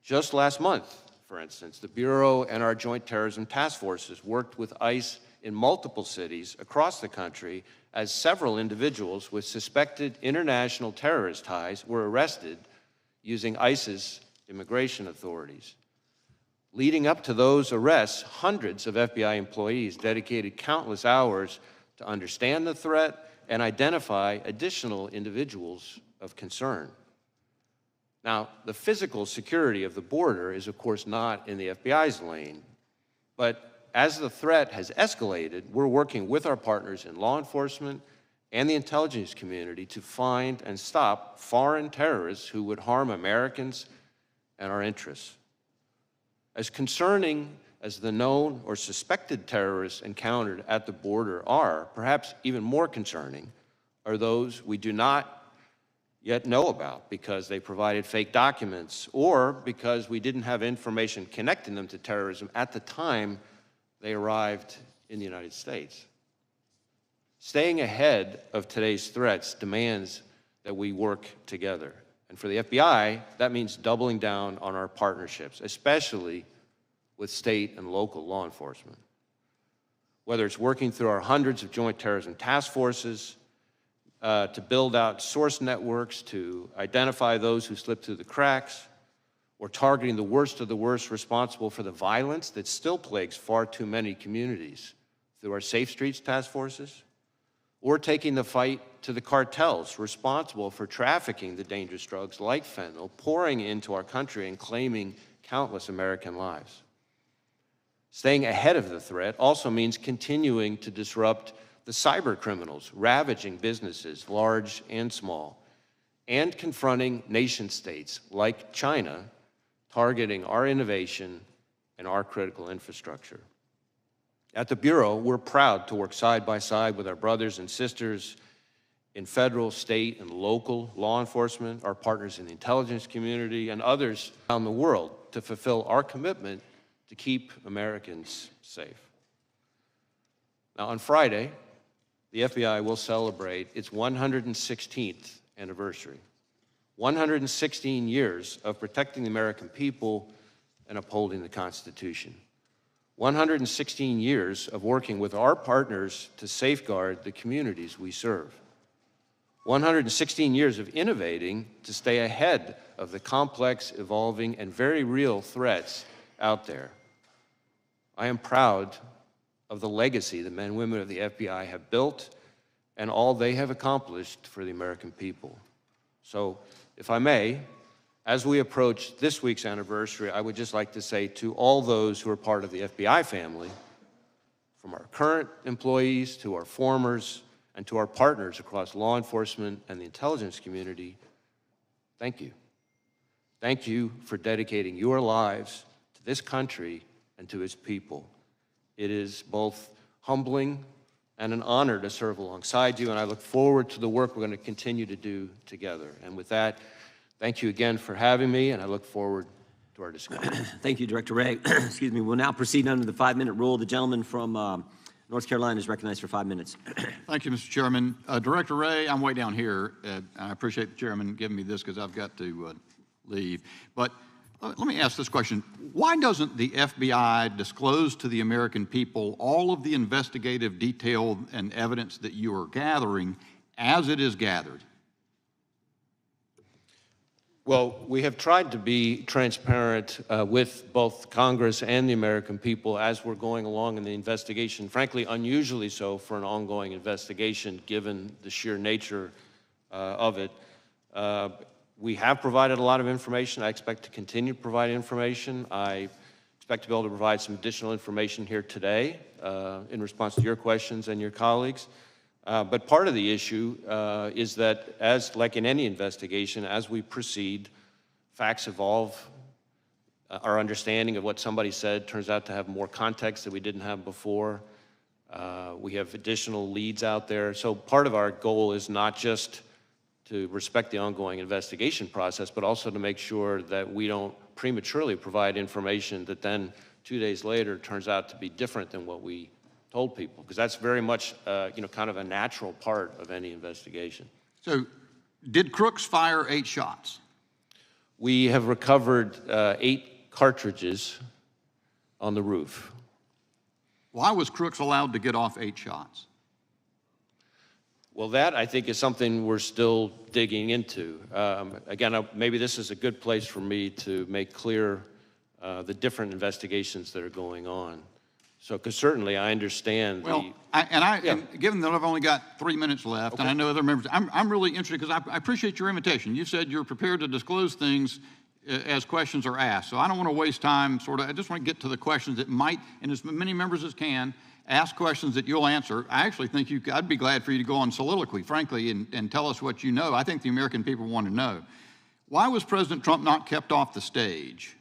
Just last month, for instance, the Bureau and our Joint Terrorism Task Forces worked with ICE in multiple cities across the country as several individuals with suspected international terrorist ties were arrested using ICE's immigration authorities. Leading up to those arrests, hundreds of FBI employees dedicated countless hours to understand the threat and identify additional individuals of concern. Now, the physical security of the border is, of course, not in the FBI's lane, but as the threat has escalated, we're working with our partners in law enforcement and the intelligence community to find and stop foreign terrorists who would harm Americans and our interests. As concerning as the known or suspected terrorists encountered at the border are, perhaps even more concerning are those we do not yet know about because they provided fake documents or because we didn't have information connecting them to terrorism at the time they arrived in the United States. Staying ahead of today's threats demands that we work together. And for the FBI, that means doubling down on our partnerships, especially with state and local law enforcement. Whether it's working through our hundreds of joint terrorism task forces, to build out source networks to identify those who slip through the cracks, or targeting the worst of the worst responsible for the violence that still plagues far too many communities through our Safe Streets task forces, or taking the fight to the cartels responsible for trafficking the dangerous drugs like fentanyl, pouring into our country and claiming countless American lives. Staying ahead of the threat also means continuing to disrupt the cyber criminals ravaging businesses, large and small, and confronting nation states like China, targeting our innovation and our critical infrastructure. At the Bureau, we're proud to work side by side with our brothers and sisters in federal, state, and local law enforcement, our partners in the intelligence community, and others around the world to fulfill our commitment to keep Americans safe. Now, on Friday, the FBI will celebrate its 116th anniversary. 116 years of protecting the American people and upholding the Constitution. 116 years of working with our partners to safeguard the communities we serve. 116 years of innovating to stay ahead of the complex, evolving, and very real threats out there. I am proud of the legacy the men and women of the FBI have built and all they have accomplished for the American people. So, if I may, as we approach this week's anniversary, I would just like to say to all those who are part of the FBI family, from our current employees to our formers and to our partners across law enforcement and the intelligence community, thank you. Thank you for dedicating your lives to this country and to its people. It is both humbling and an honor to serve alongside you, and I look forward to the work we're going to continue to do together. And with that, thank you again for having me, and I look forward to our discussion. Thank you, Director Wray. Excuse me. We'll now proceed under the 5-minute rule. The gentleman from North Carolina is recognized for 5 minutes. Thank you, Mr. Chairman. Director Wray, I'm way down here, and I appreciate the chairman giving me this because I've got to leave. But let me ask this question. Why doesn't the FBI disclose to the American people all of the investigative detail and evidence that you are gathering as it is gathered? Well, we have tried to be transparent with both Congress and the American people as we're going along in the investigation, frankly, unusually so for an ongoing investigation, given the sheer nature of it. We have provided a lot of information. I expect to continue to provide information. I expect to be able to provide some additional information here today in response to your questions and your colleagues. But part of the issue is that, as like in any investigation, as we proceed, facts evolve. Our understanding of what somebody said turns out to have more context that we didn't have before. We have additional leads out there. So part of our goal is not just to respect the ongoing investigation process, but also to make sure that we don't prematurely provide information that then 2 days later turns out to be different than what we told people, because that's very much, kind of a natural part of any investigation. So, did Crooks fire 8 shots? We have recovered 8 cartridges on the roof. Why was Crooks allowed to get off 8 shots? Well, that, I think, is something we're still digging into. Again, maybe this is a good place for me to make clear the different investigations that are going on. So, because certainly I understand and given that I've only got 3 minutes left, and I know other members, I'm really interested because I appreciate your invitation. You said you're prepared to disclose things as questions are asked. So I don't want to waste time, I just want to get to the questions that might, and as many members as can, ask questions that you'll answer. I actually think I'd be glad for you to go on soliloquy, frankly, and tell us what you know. I think the American people want to know. Why was President Trump not kept off the stage?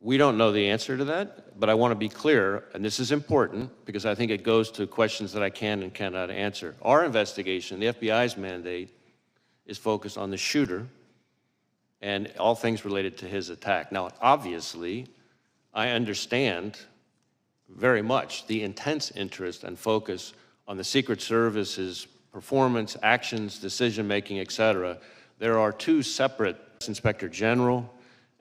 we don't know the answer to that, but I want to be clear, and this is important because I think it goes to questions that I can and cannot answer. Our investigation, the FBI's mandate, is focused on the shooter and all things related to his attack. Now, obviously, I understand very much the intense interest and focus on the Secret Service's performance, actions, decision-making, et cetera. There are two separate Inspector General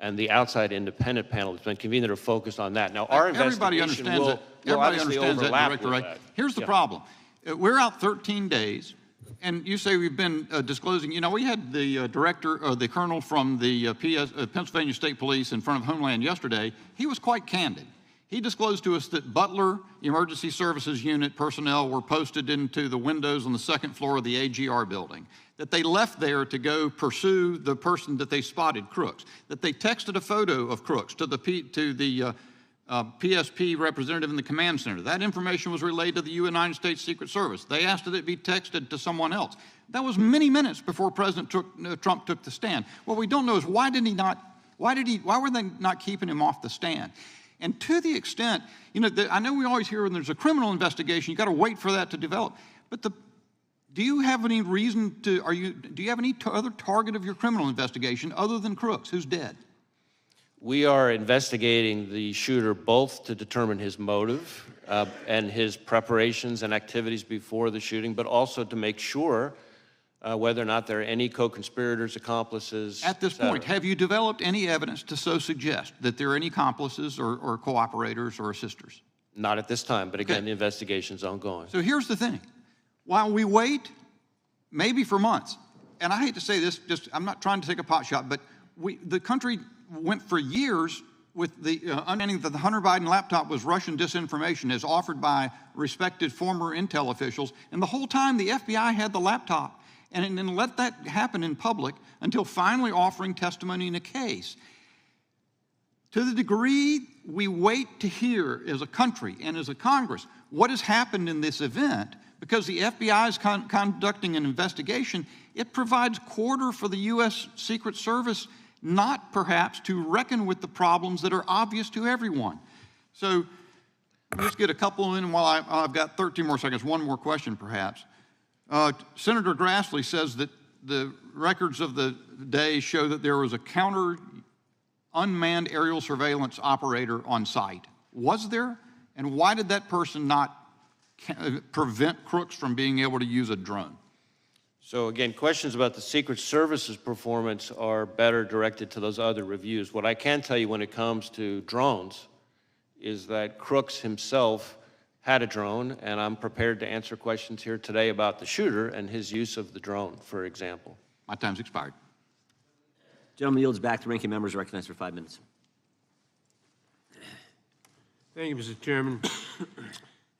and the outside independent panel that's been convened that are focused on that. Now, our investigation will obviously overlap with that. Here's the problem. We're out 13 days, and you say we've been disclosing. You know, we had the director, or the colonel from the Pennsylvania State Police in front of Homeland yesterday. He was quite candid. He disclosed to us that Butler Emergency Services Unit personnel were posted into the windows on the second floor of the AGR building, that they left there to go pursue the person that they spotted, Crooks, that they texted a photo of Crooks to the PSP representative in the command center. That information was relayed to the United States Secret Service. They asked that it be texted to someone else. That was many minutes before President Trump took the stand. What we don't know is why were they not keeping him off the stand? And to the extent, you know, I know we always hear when there's a criminal investigation, you got to wait for that to develop. But do you have any reason to, do you have any other target of your criminal investigation other than Crooks, who's dead? We are investigating the shooter both to determine his motive and his preparations and activities before the shooting, but also to make sure whether or not there are any co-conspirators, accomplices. At this point, have you developed any evidence to so suggest that there are any accomplices or cooperators or assisters? Not at this time, but again, the investigation's ongoing. So here's the thing. While we wait, maybe for months, and I hate to say this, I'm not trying to take a pot shot, but the country went for years with the understanding that the Hunter Biden laptop was Russian disinformation as offered by respected former intel officials, and the whole time the FBI had the laptop and then let that happen in public until finally offering testimony in a case. To the degree we wait to hear as a country and as a Congress what has happened in this event, because the FBI is conducting an investigation, it provides quarter for the U.S. Secret Service not perhaps to reckon with the problems that are obvious to everyone. So let's get a couple in while I've got 13 more seconds. One more question perhaps. Senator Grassley says that the records of the day show that there was a counter unmanned aerial surveillance operator on site. Was there? And why did that person not prevent Crooks from being able to use a drone? So again, questions about the Secret Service's performance are better directed to those other reviews. What I can tell you when it comes to drones is that Crooks himself had a drone, and I'm prepared to answer questions here today about the shooter and his use of the drone, for example. My time's expired. Gentleman yields back. The ranking member is recognized for 5 minutes. Thank you, Mr. Chairman.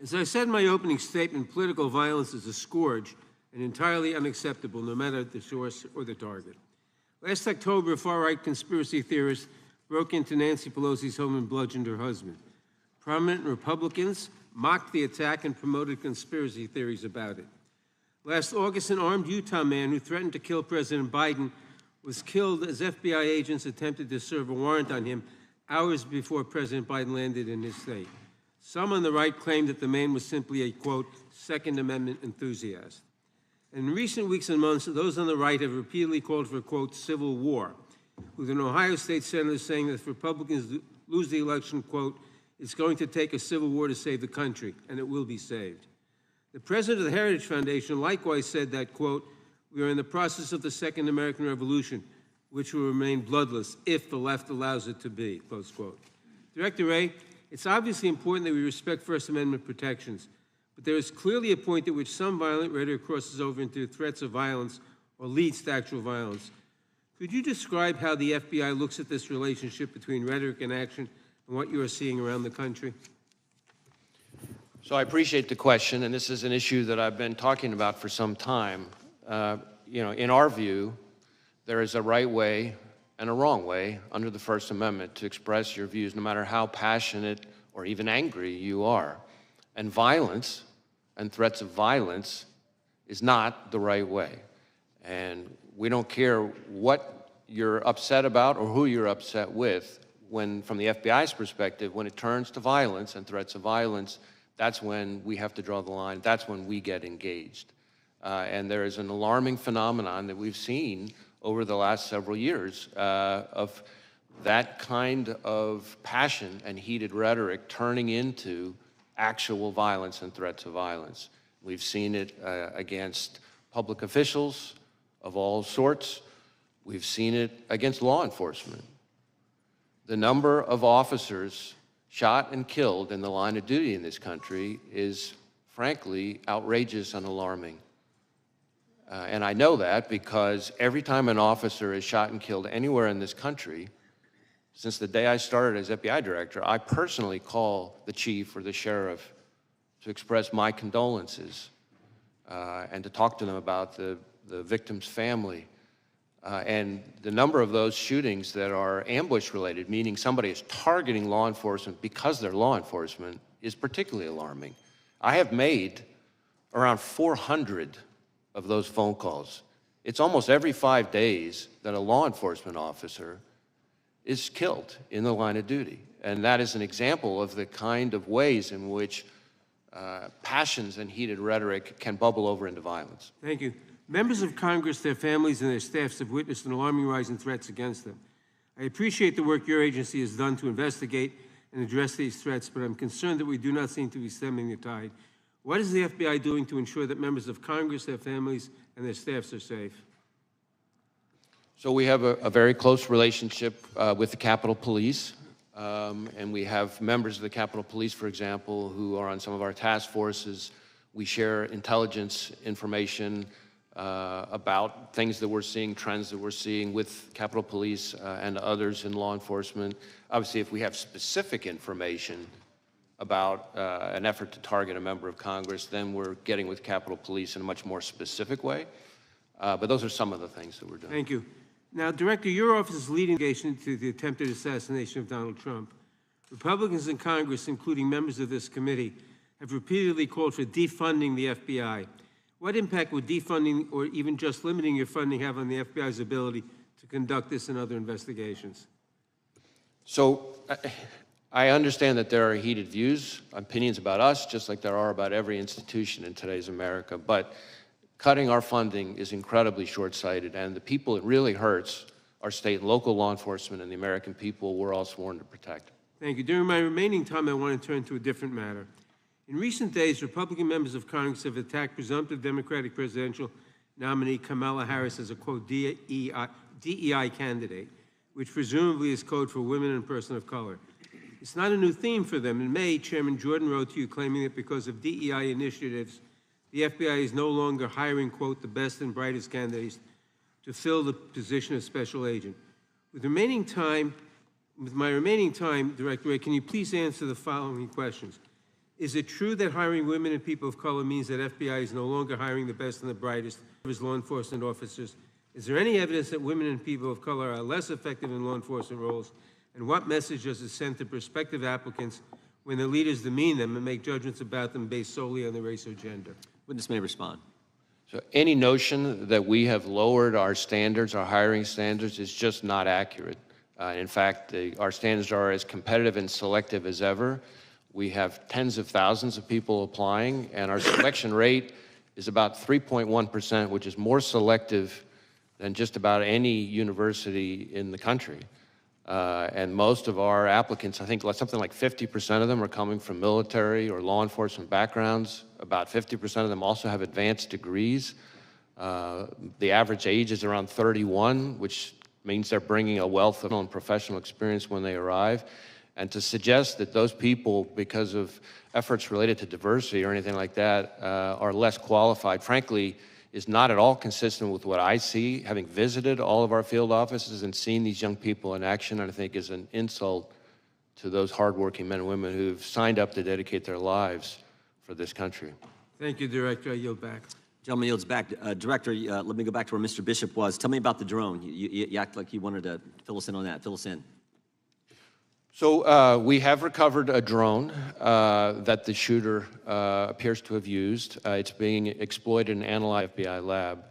As I said in my opening statement, political violence is a scourge and entirely unacceptable, no matter the source or the target. Last October, a far-right conspiracy theorist broke into Nancy Pelosi's home and bludgeoned her husband. Prominent Republicans mocked the attack and promoted conspiracy theories about it. Last August, an armed Utah man who threatened to kill President Biden was killed as FBI agents attempted to serve a warrant on him hours before President Biden landed in his state. Some on the right claimed that the man was simply a, quote, Second Amendment enthusiast. In recent weeks and months, those on the right have repeatedly called for, quote, civil war, with an Ohio state senator saying that if Republicans lose the election, quote, it's going to take a civil war to save the country, and it will be saved. The president of the Heritage Foundation likewise said that, quote, We are in the process of the Second American Revolution, which will remain bloodless if the left allows it to be, close quote. Director Wray, it's obviously important that we respect First Amendment protections, but there is clearly a point at which some violent rhetoric crosses over into threats of violence or leads to actual violence. Could you describe how the FBI looks at this relationship between rhetoric and action and what you are seeing around the country? So I appreciate the question, and this is an issue that I've been talking about for some time. In our view, there is a right way and a wrong way under the First Amendment to express your views, no matter how passionate or even angry you are. And violence and threats of violence is not the right way. And we don't care what you're upset about or who you're upset with. When, from the FBI's perspective, when it turns to violence and threats of violence, that's when we have to draw the line. That's when we get engaged. And there is an alarming phenomenon that we've seen over the last several years of that kind of passion and heated rhetoric turning into actual violence and threats of violence. We've seen it against public officials of all sorts. We've seen it against law enforcement. The number of officers shot and killed in the line of duty in this country is, frankly, outrageous and alarming. And I know that because every time an officer is shot and killed anywhere in this country, since the day I started as FBI director, I personally call the chief or the sheriff to express my condolences and to talk to them about the victim's family. And the number of those shootings that are ambush-related, meaning somebody is targeting law enforcement because they're law enforcement, is particularly alarming. I have made around 400 of those phone calls. It's almost every 5 days that a law enforcement officer is killed in the line of duty. And that is an example of the kind of ways in which passions and heated rhetoric can bubble over into violence. Thank you. Members of Congress, their families, and their staffs have witnessed an alarming rise in threats against them. I appreciate the work your agency has done to investigate and address these threats, but I'm concerned that we do not seem to be stemming the tide. What is the FBI doing to ensure that members of Congress, their families, and their staffs are safe? So we have a very close relationship with the Capitol Police, and we have members of the Capitol Police, for example, who are on some of our task forces. We share intelligence information about things that we're seeing, trends that we're seeing with Capitol Police and others in law enforcement. Obviously, if we have specific information about an effort to target a member of Congress, then we're getting with Capitol Police in a much more specific way. But those are some of the things that we're doing. Thank you. Now, Director, your office is leading the investigation into the attempted assassination of Donald Trump. Republicans in Congress, including members of this committee, have repeatedly called for defunding the FBI. What impact would defunding or even just limiting your funding have on the FBI's ability to conduct this and other investigations? So I understand that there are heated views, opinions about us, just like there are about every institution in today's America, but cutting our funding is incredibly short-sighted, and the people it really hurts are state and local law enforcement and the American people we're all sworn to protect. Thank you. During my remaining time, I want to turn to a different matter. In recent days, Republican members of Congress have attacked presumptive Democratic presidential nominee Kamala Harris as a, quote, DEI candidate, which presumably is code for women and person of color. It's not a new theme for them. In May, Chairman Jordan wrote to you claiming that because of DEI initiatives, the FBI is no longer hiring, quote, the best and brightest candidates to fill the position of special agent. With my remaining time, Director Wray, can you please answer the following questions? Is it true that hiring women and people of color means that FBI is no longer hiring the best and the brightest as law enforcement officers? Is there any evidence that women and people of color are less effective in law enforcement roles? And what message does it send to prospective applicants when the leaders demean them and make judgments about them based solely on their race or gender? Witness may respond. So any notion that we have lowered our standards, our hiring standards, is just not accurate. In fact, our standards are as competitive and selective as ever. We have tens of thousands of people applying, and our selection rate is about 3.1%, which is more selective than just about any university in the country. And most of our applicants, I think something like 50% of them are coming from military or law enforcement backgrounds. About 50% of them also have advanced degrees. The average age is around 31, which means they're bringing a wealth of professional experience when they arrive. And to suggest that those people, because of efforts related to diversity or anything like that, are less qualified, frankly, is not at all consistent with what I see, having visited all of our field offices and seen these young people in action, and I think is an insult to those hardworking men and women who've signed up to dedicate their lives for this country. Thank you, Director. I yield back. Gentleman yields back. Director, let me go back to where Mr. Bishop was. Tell me about the drone. You act like you wanted to fill us in on that. Fill us in. So we have recovered a drone that the shooter appears to have used. It's being exploited and analyzed in the FBI lab.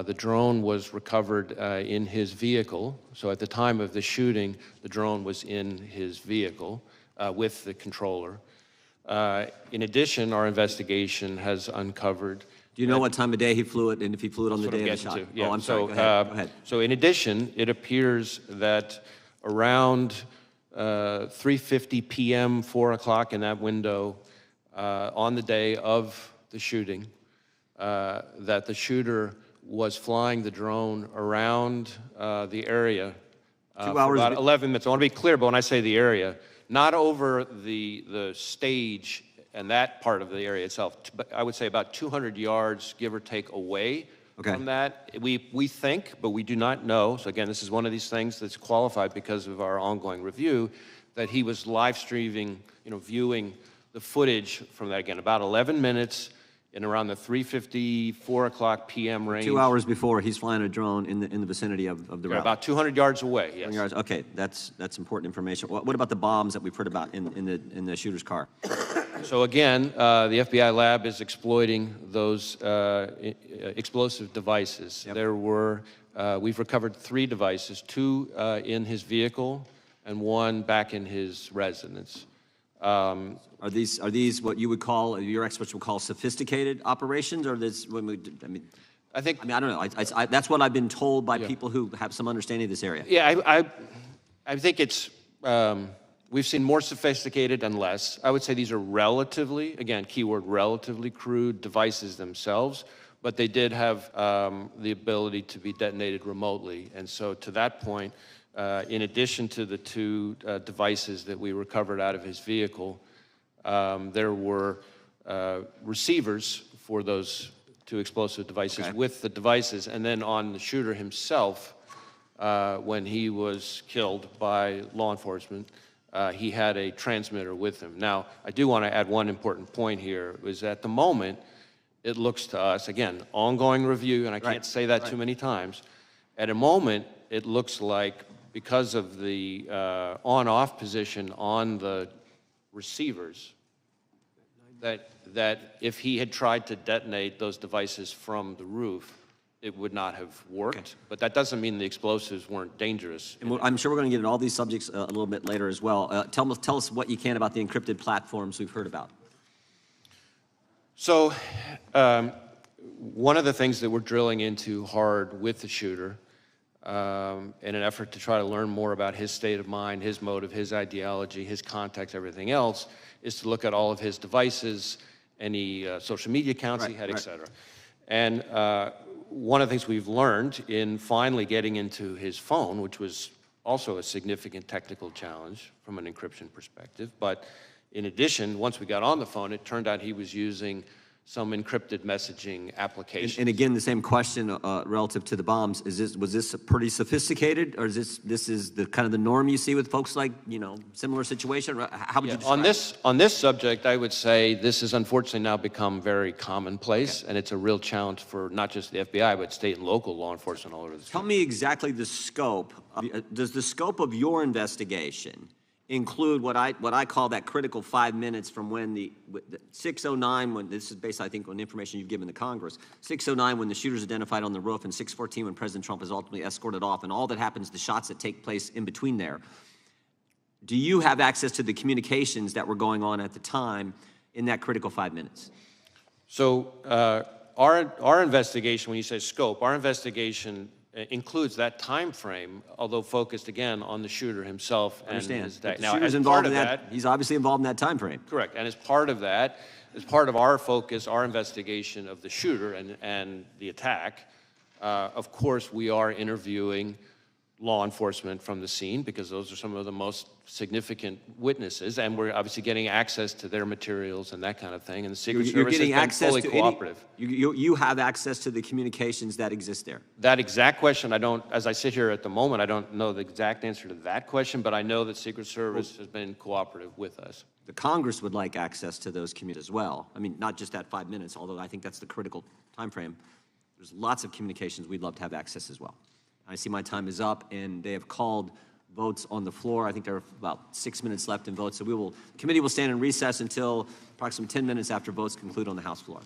The drone was recovered in his vehicle. So at the time of the shooting, the drone was in his vehicle with the controller. In addition, our investigation has uncovered. Do you know what time of day he flew it, and if he flew it on the day of the shot? Yeah. Oh, I'm sorry. Go ahead. Go ahead. So in addition, it appears that around 3:50 p.m., 4 o'clock in that window, on the day of the shooting, that the shooter was flying the drone around the area 2 hours. for about 11 minutes. I want to be clear, but when I say the area, not over the stage and that part of the area itself, but I would say about 200 yards, give or take, away from that. We think, but we do not know, so again, this is one of these things that's qualified because of our ongoing review, that he was live streaming, viewing the footage from that, again, about 11 minutes in around the 3:50, 4 o'clock p.m. range. 2 hours before, he's flying a drone in the vicinity of the route. About 200 yards away, yes. 200 yards. Okay, that's important information. What about the bombs that we've heard about in the shooter's car? So again, the FBI lab is exploiting those explosive devices. Yep. There were, we've recovered 3 devices, 2 in his vehicle and 1 back in his residence. Are these what you would call, your experts would call sophisticated operations, or this? I don't know. That's what I've been told by people who have some understanding of this area. Yeah, I think it's. We've seen more sophisticated and less. I would say these are relatively, again, keyword relatively crude devices themselves, but they did have the ability to be detonated remotely. And so to that point, in addition to the 2 devices that we recovered out of his vehicle, there were receivers for those 2 explosive devices with the devices. And then on the shooter himself, when he was killed by law enforcement, he had a transmitter with him. Now, I do want to add one important point here, is at the moment, it looks to us, again, ongoing review, and I can't say that too many times, at a moment, it looks like because of the on-off position on the receivers, that if he had tried to detonate those devices from the roof, it would not have worked. But that doesn't mean the explosives weren't dangerous. And I'm sure we're going to get into all these subjects a little bit later as well. Tell us what you can about the encrypted platforms we've heard about. So one of the things that we're drilling into hard with the shooter in an effort to try to learn more about his state of mind, his motive, his ideology, his context, everything else, is to look at all of his devices, any social media accounts he had, et cetera. And one of the things we've learned in finally getting into his phone, which was also a significant technical challenge from an encryption perspective, but in addition, once we got on the phone, it turned out he was using some encrypted messaging applications. And again, the same question relative to the bombs. Was this pretty sophisticated, or is this is the kind of the norm you see with folks like, similar situation? How would you describe it? On this subject, I would say this has unfortunately now become very commonplace, and it's a real challenge for not just the FBI, but state and local law enforcement all over the state. Tell me exactly the scope. Does the scope of your investigation include what I call that critical 5 minutes from when the 6:09, when this is based, I think, on information you've given to Congress, 6:09 when the shooter's identified on the roof, and 6:14 when President Trump is ultimately escorted off, and all that happens, the shots that take place in between there. Do you have access to the communications that were going on at the time in that critical 5 minutes? So our investigation, when you say scope, our investigation includes that time frame, although focused again on the shooter himself. Understand. And But the now, shooter's as involved part in of that. He's obviously involved in that time frame. correct. And as part of that, as part of our focus, our investigation of the shooter and the attack, of course, we are interviewing law enforcement from the scene because those are some of the most significant witnesses, and we're obviously getting access to their materials and that kind of thing. And the Secret You're Service getting has been access fully to cooperative. you have access to the communications that exist there. That exact question, I don't, as I sit here at the moment, I don't know the exact answer to that question, but I know that Secret Service has been cooperative with us. The Congress would like access to those communications as well. I mean, not just that 5 minutes, although I think that's the critical time frame. There's lots of communications we'd love to have access as well. I see my time is up, and they have called votes on the floor. I think there are about 6 minutes left in votes, so the committee will stand in recess until approximately 10 minutes after votes conclude on the House floor.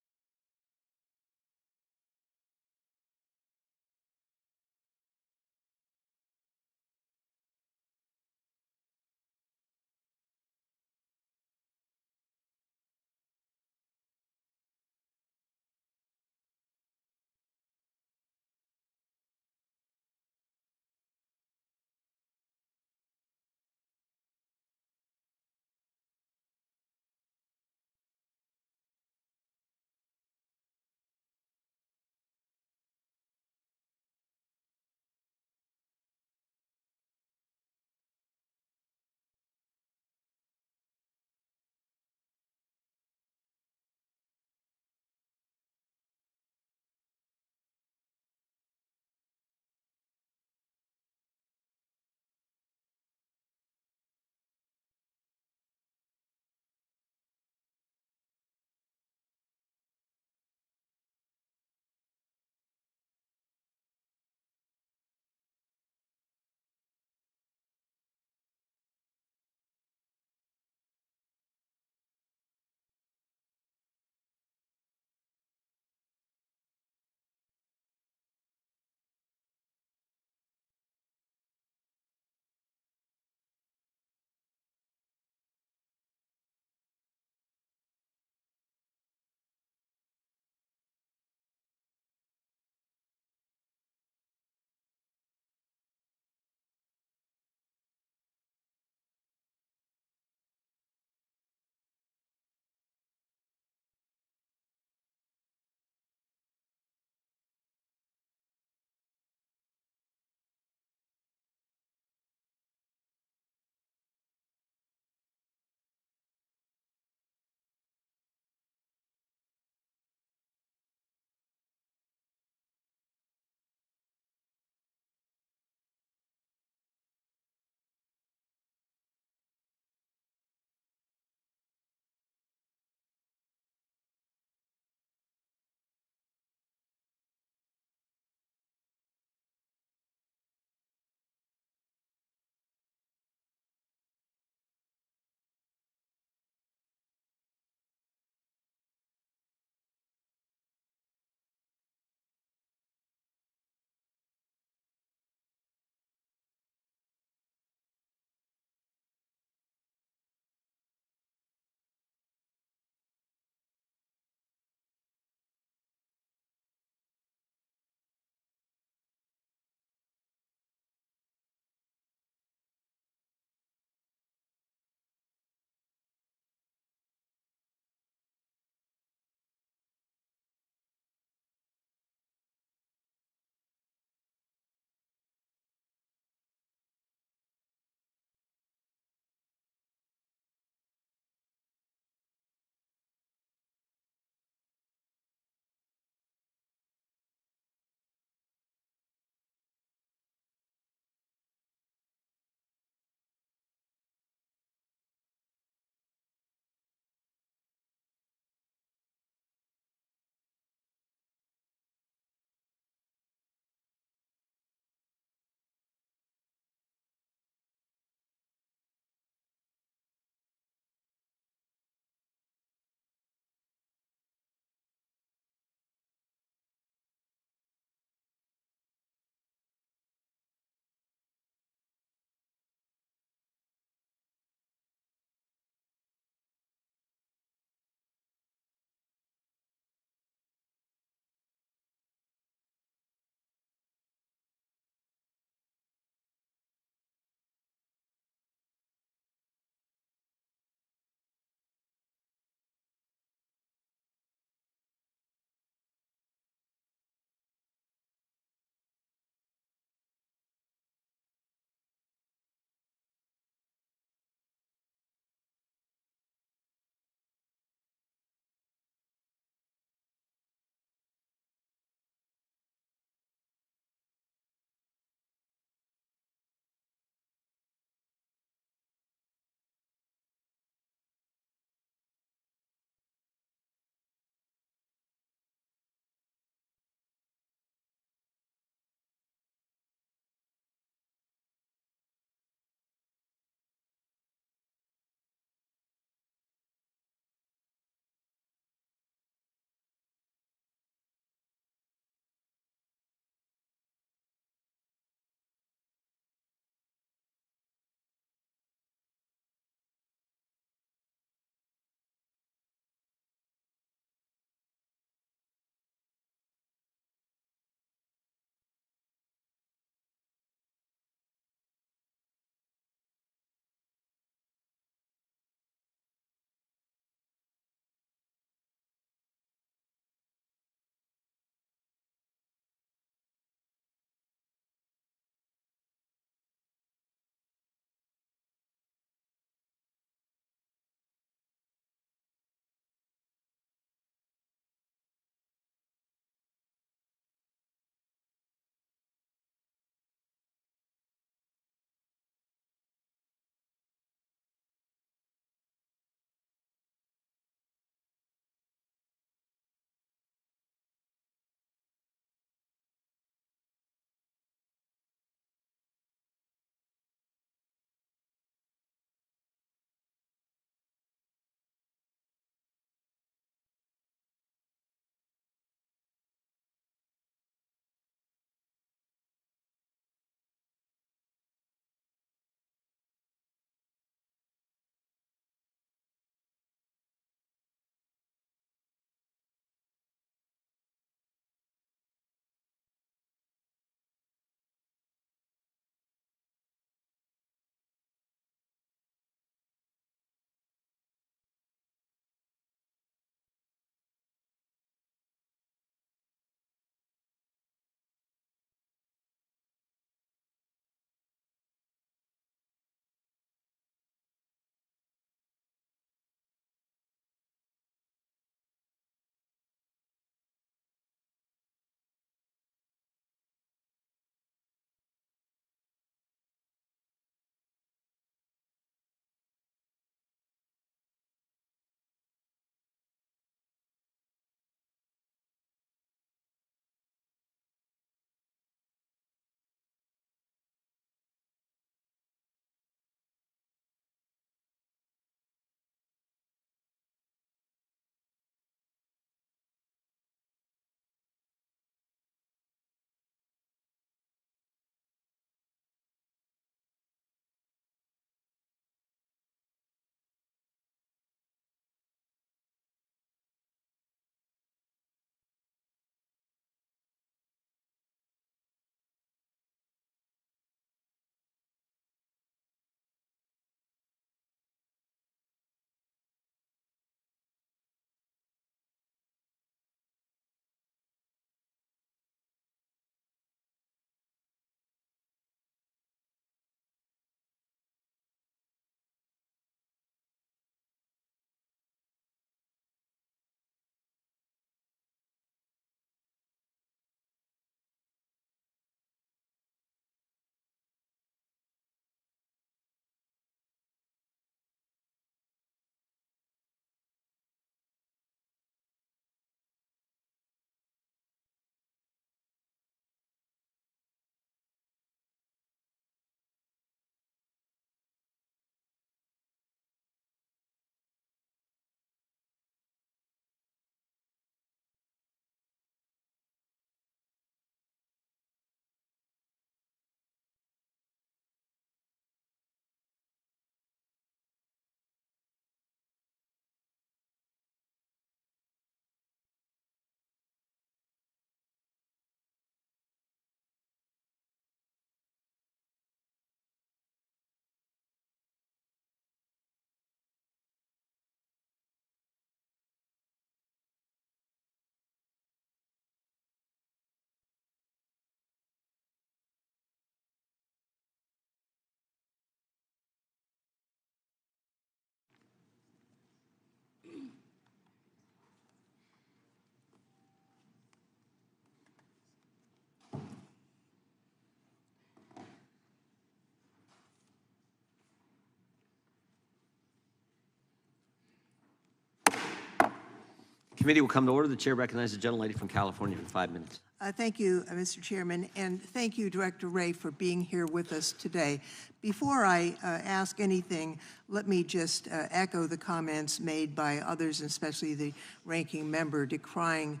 Committee will come to order. The chair recognizes the gentlelady from California for 5 minutes. Thank you, Mr. Chairman, and thank you, Director Wray, for being here with us today. Before I ask anything, let me just echo the comments made by others, especially the ranking member, decrying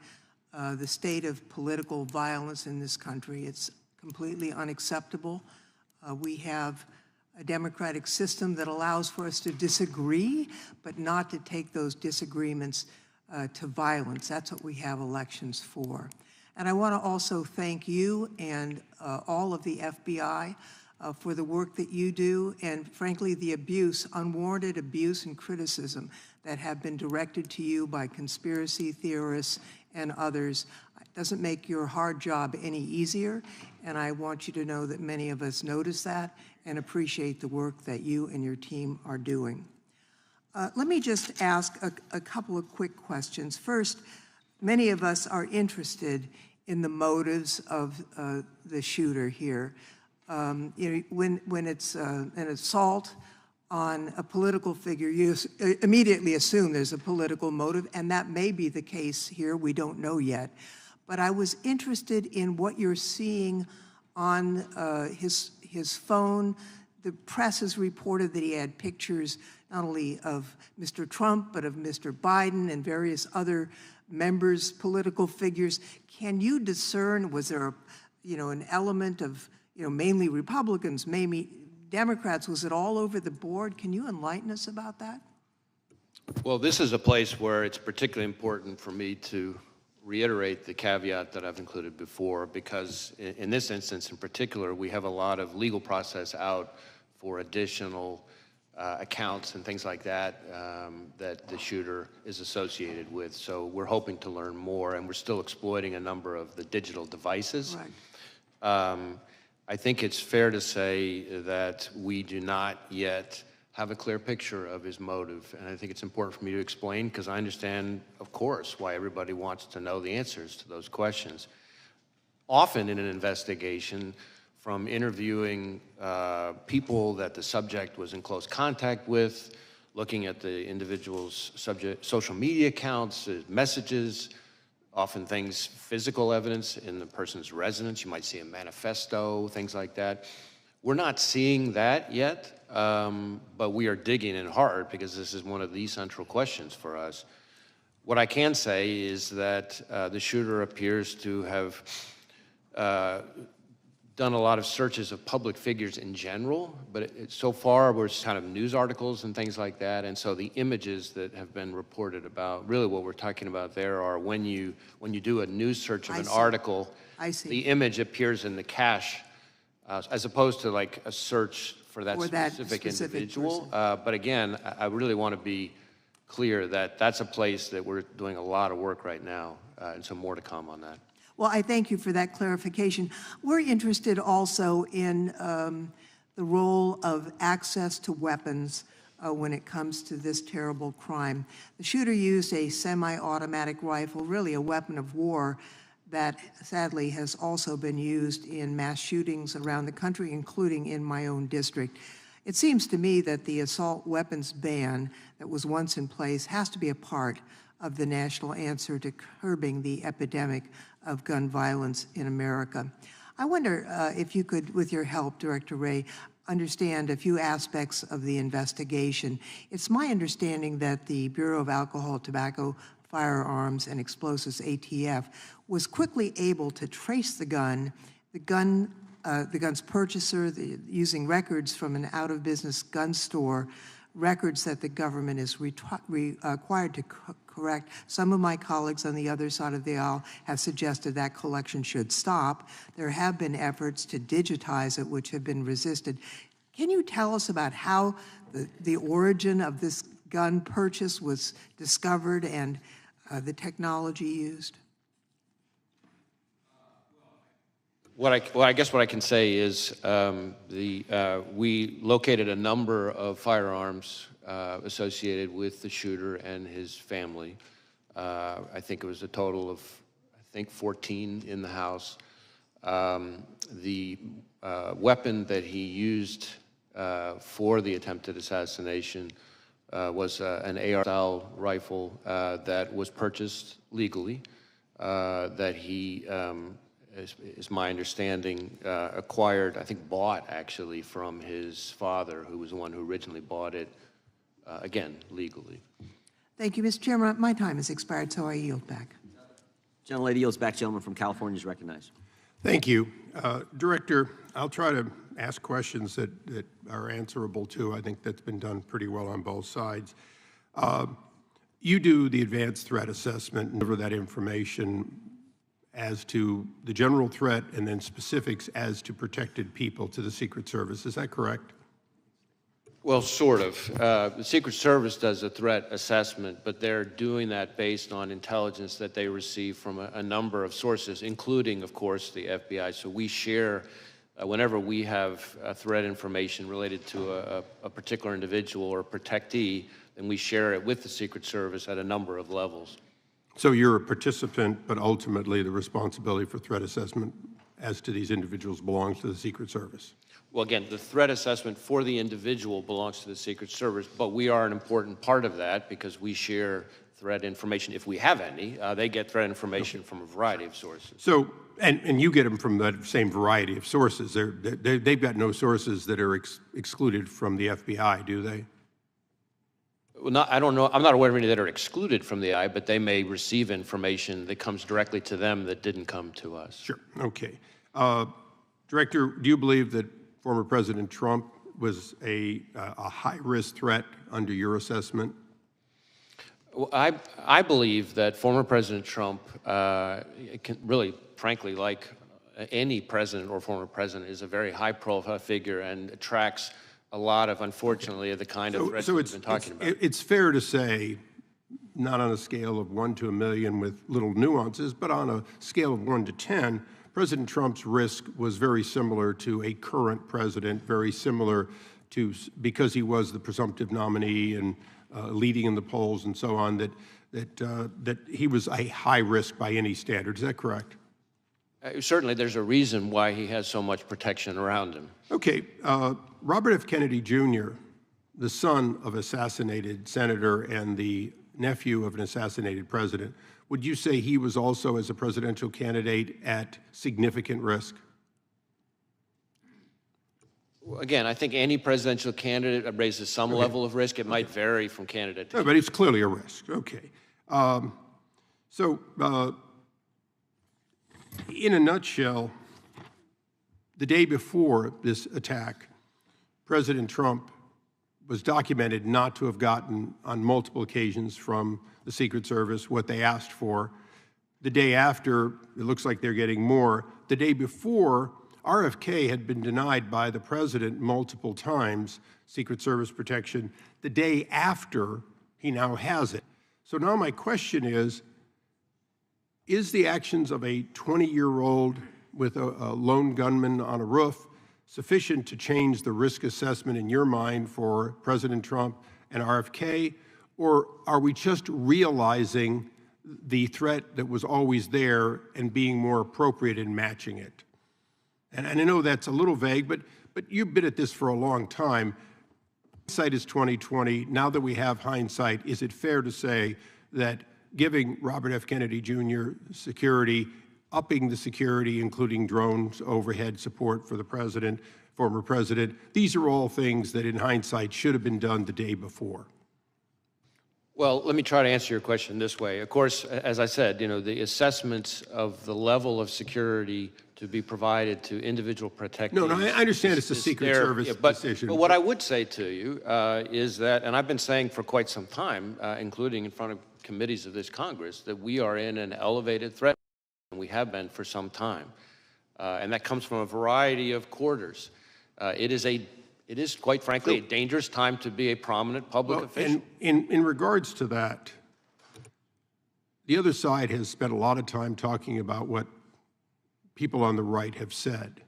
the state of political violence in this country. It's completely unacceptable. We have a democratic system that allows for us to disagree, but not to take those disagreements to violence. That's what we have elections for. And I want to also thank you and all of the FBI for the work that you do, and frankly, the abuse, unwarranted abuse and criticism that have been directed to you by conspiracy theorists and others. It doesn't make your hard job any easier, and I want you to know that many of us notice that and appreciate the work that you and your team are doing. Let me just ask a couple of quick questions. First, many of us are interested in the motives of the shooter here. You know, when it's an assault on a political figure, you immediately assume there's a political motive, and that may be the case here. We don't know yet. But I was interested in what you're seeing on his phone. The press has reported that he had pictures not only of Mr. Trump, but of Mr. Biden and various other members, political figures. Can you discern, was there an element of, mainly Republicans, maybe Democrats? Was it all over the board? Can you enlighten us about that? Well, this is a place where it's particularly important for me to reiterate the caveat that I've included before, because in this instance in particular, we have a lot of legal process out for additional accounts and things like that that the shooter is associated with. So we're hoping to learn more, and we're still exploiting a number of the digital devices. Right. I think it's fair to say that we do not yet have a clear picture of his motive, and I think it's important for me to explain, because I understand, of course, why everybody wants to know the answers to those questions. Often in an investigation, from interviewing people that the subject was in close contact with, looking at the individual's social media accounts, messages, often things, physical evidence in the person's residence. You might see a manifesto, things like that. We're not seeing that yet, but we are digging in hard, because this is one of the central questions for us. What I can say is that the shooter appears to have done a lot of searches of public figures in general, but so far we're kind of news articles and things like that, and so the images that have been reported about, really what we're talking about there are when you do a news search of an article, the image appears in the cache, as opposed to like a search for that specific individual. But again, I really want to be clear that that's a place that we're doing a lot of work right now, and so more to come on that. Well, I thank you for that clarification. We're interested also in the role of access to weapons when it comes to this terrible crime. The shooter used a semi-automatic rifle, really a weapon of war, that sadly has also been used in mass shootings around the country, including in my own district. It seems to me that the assault weapons ban that was once in place has to be a part of the national answer to curbing the epidemic of gun violence in America. I wonder if you could, with your help, Director Wray, understand a few aspects of the investigation. It's my understanding that the Bureau of Alcohol, Tobacco, Firearms, and Explosives, ATF, was quickly able to trace the gun's purchaser, using records from an out-of-business gun store, records that the government is required to correct. Some of my colleagues on the other side of the aisle have suggested that collection should stop. There have been efforts to digitize it, which have been resisted. Can you tell us about how the origin of this gun purchase was discovered and the technology used? I guess what I can say is we located a number of firearms associated with the shooter and his family. I think it was a total of, 14 in the house. The weapon that he used for the attempted assassination was an AR-style rifle that was purchased legally, that he, is my understanding, acquired, I think bought actually from his father, who was the one who originally bought it, again, legally. Thank you, Mr. Chairman. My time has expired, so I yield back. Gentlelady yields back. Gentleman from California is recognized. Thank you. Director, I'll try to ask questions that are answerable too. I think that's been done pretty well on both sides. You do the advanced threat assessment and deliver that information as to the general threat and then specifics as to protected people to the Secret Service. Is that correct? Well, sort of. The Secret Service does a threat assessment, but they're doing that based on intelligence that they receive from a number of sources, including, of course, the FBI. So we share, whenever we have threat information related to a particular individual or protectee, then we share it with the Secret Service at a number of levels. So you're a participant, but ultimately the responsibility for threat assessment as to these individuals belongs to the Secret Service. Well, again, the threat assessment for the individual belongs to the Secret Service, but we are an important part of that because we share threat information, if we have any. They get threat information from a variety of sources. So, and you get them from that same variety of sources. They've got no sources that are excluded from the FBI, do they? Well, I don't know. I'm not aware of any that are excluded from the FBI, but they may receive information that comes directly to them that didn't come to us. Sure, okay. Director, do you believe that former President Trump was a high-risk threat under your assessment? Well, I believe that former President Trump, really, frankly, like any president or former president, is a very high-profile figure and attracts a lot of, unfortunately, the kind of threats we've been talking about. It's fair to say, not on a scale of 1 to a million with little nuances, but on a scale of 1 to 10, President Trump's risk was very similar to a current president, very similar to, because he was the presumptive nominee and leading in the polls and so on, that he was a high risk by any standard. Is that correct? Certainly, there's a reason why he has so much protection around him. Okay, Robert F. Kennedy Jr., the son of assassinated senator and the nephew of an assassinated president, would you say he was also, as a presidential candidate, at significant risk? Well, again, I think any presidential candidate raises some level of risk. It might vary from candidate to No, but it's clearly a risk. Okay. In a nutshell, the day before this attack, President Trump was documented not to have gotten on multiple occasions from the Secret Service what they asked for. The day after, it looks like they're getting more. The day before, RFK had been denied by the president multiple times, Secret Service protection. The day after, he now has it. So now my question is the actions of a 20-year-old with a lone gunman on a roof sufficient to change the risk assessment in your mind for President Trump and RFK, or are we just realizing the threat that was always there and being more appropriate in matching it? And I know that's a little vague, but you've been at this for a long time. Hindsight is 20/20. Now that we have hindsight, is it fair to say that giving Robert F. Kennedy Jr. security, upping the security, including drones, overhead support for the president, former president, these are all things that in hindsight should have been done the day before? Well, let me try to answer your question this way. Of course, as I said, the assessments of the level of security to be provided to individual protectees. No, I understand it's a Secret Service decision. But what I would say to you is that, and I've been saying for quite some time, including in front of committees of this Congress, that we are in an elevated threat, and we have been for some time. And that comes from a variety of quarters. It is, quite frankly, a dangerous time to be a prominent public official. And in regards to that, the other side has spent a lot of time talking about what people on the right have said.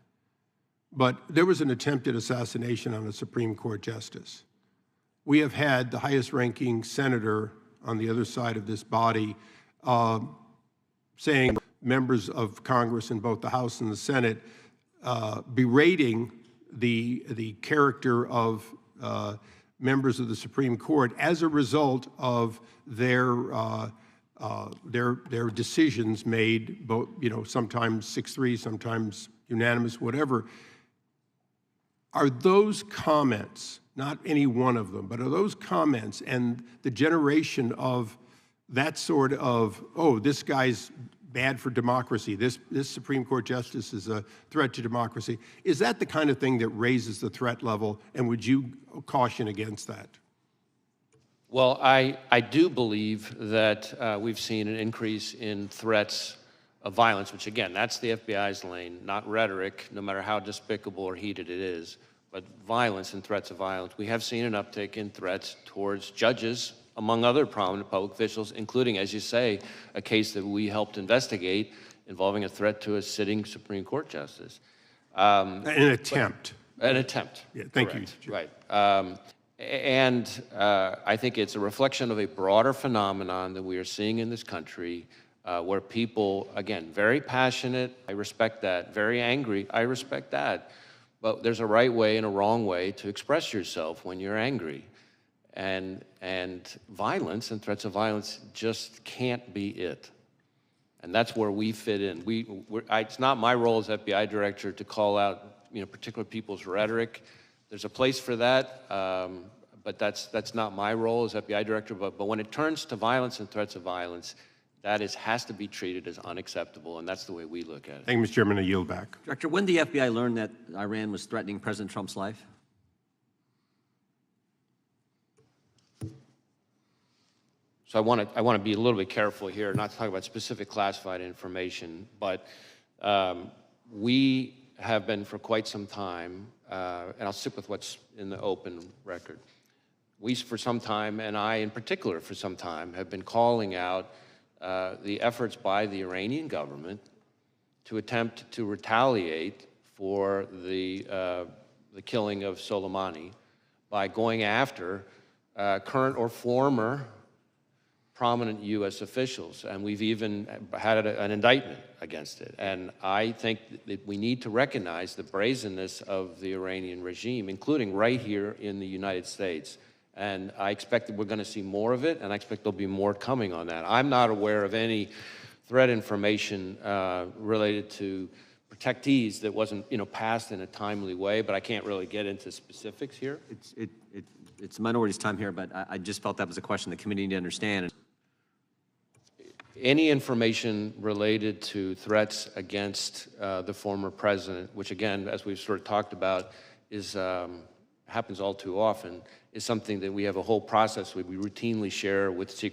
But there was an attempted assassination on a Supreme Court justice. We have had the highest-ranking senator on the other side of this body saying members of Congress in both the House and the Senate berating the character of members of the Supreme Court as a result of their decisions made, both, sometimes 6-3, sometimes unanimous, whatever. Are those comments, not any one of them, but are those comments and the generation of that sort of, oh, this guy's bad for democracy, this Supreme Court justice is a threat to democracy, is that the kind of thing that raises the threat level, and would you caution against that? Well, I do believe that we've seen an increase in threats of violence, which again, that's the FBI's lane, not rhetoric, no matter how despicable or heated it is, but violence and threats of violence. We have seen an uptick in threats towards judges, among other prominent public officials, including, as you say, a case that we helped investigate involving a threat to a sitting Supreme Court justice. An attempt. An attempt. Yeah, thank correct. you. Right. I think it's a reflection of a broader phenomenon that we are seeing in this country, where people, again, very passionate, I respect that, very angry, I respect that, but there's a right way and a wrong way to express yourself when you're angry. And violence and threats of violence just can't be it. And that's where we fit in. It's not my role as FBI director to call out particular people's rhetoric. There's a place for that, but that's not my role as FBI director. But when it turns to violence and threats of violence, that has to be treated as unacceptable, and that's the way we look at it. Thank you, Mr. Chairman. I yield back. Director, when did the FBI learn that Iran was threatening President Trump's life? So I want to be a little bit careful here, not to talk about specific classified information, but we have been for quite some time, and I'll stick with what's in the open record. We, for some time, and I in particular for some time, have been calling out the efforts by the Iranian government to attempt to retaliate for the killing of Soleimani by going after current or former prominent U.S. officials, and we've even had an indictment against it. And I think that we need to recognize the brazenness of the Iranian regime, including right here in the United States. And I expect that we're going to see more of it, and I expect there'll be more coming on that. I'm not aware of any threat information related to protectees that wasn't, passed in a timely way, but I can't really get into specifics here. It's minority's time here, but I just felt that was a question the committee needed to understand. Any information related to threats against the former president, which again, as we've sort of talked about, happens all too often, is something that we have a whole process we routinely share with secret